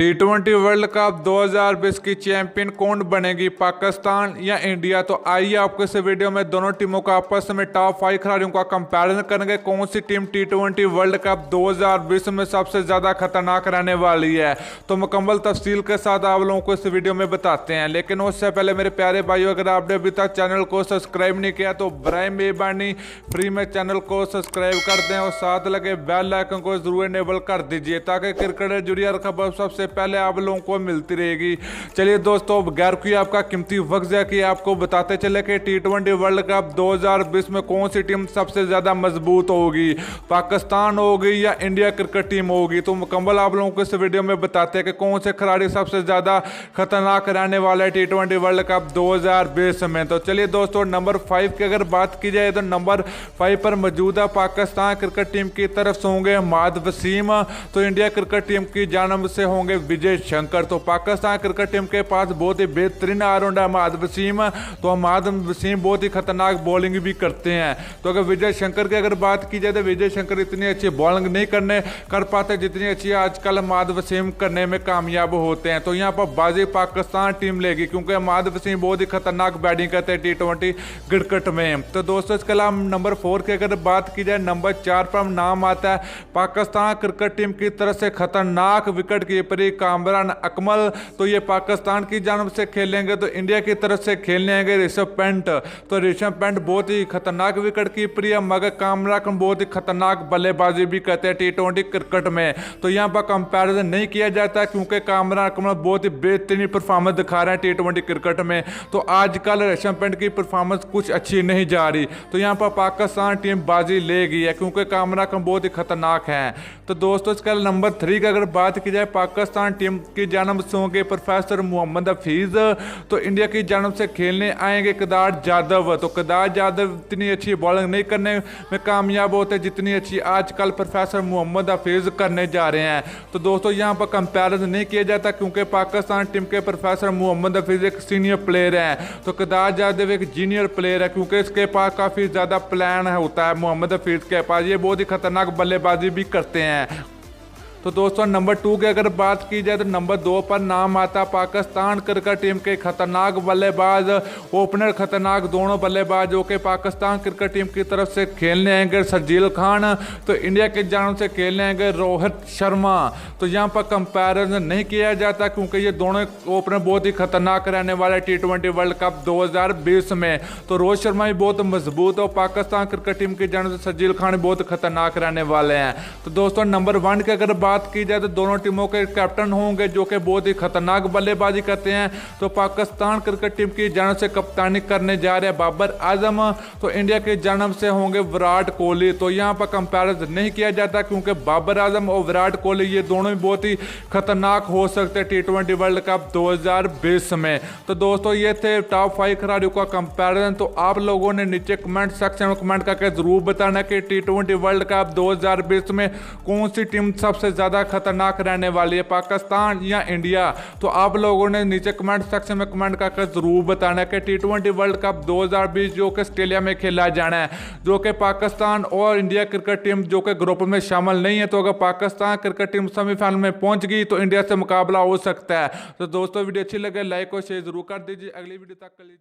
टी20 world cup 2020 की champion कौन बनेगी, पाकिस्तान या इंडिया। तो आइए आपको इस वीडियो में दोनों टीमों का आपस में टॉप 5 खिलाड़ियों का कंपैरिजन करेंगे। कौन सी टीम टी20 वर्ल्ड कप 2020 में सबसे ज़्यादा खतरनाक रहने वाली है, तो मुकम्मल तफसील के साथ आप लोगों को इस वीडियो में बताते हैं। लेकिन उससे पहले मेरे प्यारे भाइयों, अगर आपने अभी तक चैनल को सब्सक्राइब नहीं किया तो बराए मेहरबानी फ्री में चैनल को सब्सक्राइब कर दें और साथ लगे बेल आइकन को जरूर इनेबल कर दीजिए ताकि क्रिकेट से जुड़ी हर खबर सबसे पहले आप लोगों को मिलती रहेगी। चलिए दोस्तों, बगैर कोई आपका कीमती वक्त ज़ाया किए आपको बताते चले कि टी20 वर्ल्ड कप 2020 में कौन सी टीम सबसे ज़्यादा मजबूत होगी, पाकिस्तान होगी या इंडिया क्रिकेट टीम होगी। तो मुकम्मल आप लोगों को इस वीडियो में बताते हैं कि कौन से खिलाड़ी सबसे ज़्यादा खतरनाक रहने वाले टी20 वर्ल्ड कप 2020 में। तो चलिए दोस्तों, नंबर 5 की अगर बात की जाए तो नंबर 5 पर मौजूदा पाकिस्तान क्रिकेट टीम की तरफ से होंगे अहमद वसीम, तो इंडिया क्रिकेट टीम की जानब से होंगे विजय शंकर। तो पाकिस्तान क्रिकेट टीम के पास बहुत ही बेहतरीन ऑलराउंडर अहमद वसीम, तो अहमद वसीम बहुत ही खतरनाक बॉलिंग भी करते हैं। तो अगर विजय शंकर की अगर बात की जाए तो विजय शंकर इतनी अच्छी बॉलिंग नहीं कर पाते जितनी अच्छी आजकल अहमद वसीम करने में कामयाब होते हैं। तो यहाँ पर बाजी पाकिस्तान टीम लेगी क्योंकि अहमद वसीम बहुत ही खतरनाक बैटिंग करते हैं टी20 क्रिकेट में। तो दोस्तों, इसके अलावा नंबर 4 की अगर बात की जाए, नंबर 4 पर नाम आता है पाकिस्तान क्रिकेट टीम की तरफ से खतरनाक विकेट कीपर कामरान अकमल। तो ये पाकिस्तान की जानब से खेलेंगे। तो इंडिया की तरफ से खेलने आएंगे ऋषभ पंत। तो ऋषभ पंत बहुत ही खतरनाक विकेट कीपर है, मगर कामरान बहुत ही खतरनाक बल्लेबाजी भी करते हैं टी20 क्रिकेट में। तो यहाँ पर कंपैरिजन नहीं किया जाता क्योंकि कामरान अकमल बहुत ही बेहतरीन परफॉर्मेंस दिखा रहे हैं टी20 क्रिकेट में। तो आजकल ऋषभ पंत की परफॉर्मेंस कुछ अच्छी नहीं जा रही। तो यहाँ पर पाकिस्तान टीम बाजी ले गई है क्योंकि कामरान अकमल बहुत ही खतरनाक है। तो दोस्तों, इसका नंबर 3 की अगर बात की जाए, पाकिस्तान टीम की जानब से होंगे प्रोफेसर मोहम्मद हफीज। तो इंडिया की जानब से खेलने आएंगे केदार जाधव। तो केदार जाधव इतनी अच्छी बॉलिंग नहीं करने में कामयाब होते जितनी अच्छी आजकल प्रोफेसर मोहम्मद हफीज करने जा रहे हैं। तो दोस्तों, यहाँ पर कंपैरिजन नहीं किया जाता क्योंकि पाकिस्तान टीम के प्रोफेसर मोहम्मद हफीज एक सीनियर प्लेयर हैं, तो केदार जाधव एक जूनियर प्लेयर है क्योंकि इसके पास काफ़ी ज़्यादा प्लान होता है मोहम्मद हफीज के पास। ये बहुत ही खतरनाक बल्लेबाजी भी करते हैं। तो दोस्तों, नंबर 2 की अगर बात की जाए तो नंबर 2 पर नाम आता पाकिस्तान क्रिकेट टीम के खतरनाक बल्लेबाज, ओपनर खतरनाक दोनों बल्लेबाज जो कि पाकिस्तान क्रिकेट टीम की तरफ से खेलने आएंगे शर्जील खान। तो इंडिया की जानब से खेलने आएंगे रोहित शर्मा। तो यहाँ पर कंपैरिजन नहीं किया जाता क्योंकि ये दोनों ओपनर बहुत ही खतरनाक रहने वाले टी20 वर्ल्ड कप 2020 में। तो रोहित शर्मा भी बहुत मजबूत और पाकिस्तान क्रिकेट टीम की जानब से शर्जील खान बहुत खतरनाक रहने वाले हैं। तो दोस्तों, नंबर 1 की अगर बात की जाए तो दोनों टीमों के कैप्टन होंगे जो कि बहुत ही खतरनाक बल्लेबाजी करते हैं। तो पाकिस्तान क्रिकेट टीम की जानब से कप्तानी करने जा रहे हैं बाबर आजम। तो इंडिया की जानब से होंगे विराट कोहली। तो यहाँ पर कंपैरिजन नहीं किया जाता क्योंकि बाबर आजम और विराट कोहली ये दोनों ही बहुत ही खतरनाक हो सकते हैं टी20 वर्ल्ड कप 2020 में। तो दोस्तों, ये थे टॉप 5 खिलाड़ियों का कंपैरिजन। तो आप लोगों ने नीचे कमेंट सेक्शन में कमेंट करके जरूर बताना कि टी20 वर्ल्ड कप 2020 में कौन सी टीम सबसे ज़्यादा खतरनाक रहने वाली है, पाकिस्तान या इंडिया। तो आप लोगों ने नीचे कमेंट सेक्शन में कमेंट करके जरूर बताना कि टी20 वर्ल्ड कप 2020 जो कि ऑस्ट्रेलिया में खेला जाना है, जो कि पाकिस्तान और इंडिया क्रिकेट टीम जो कि ग्रुप में शामिल नहीं है। तो अगर पाकिस्तान क्रिकेट टीम सेमीफाइनल में पहुंच गई तो इंडिया से मुकाबला हो सकता है। तो दोस्तों, वीडियो अच्छी लगे लाइक और शेयर जरूर कर दीजिए। अगली वीडियो तक के लिए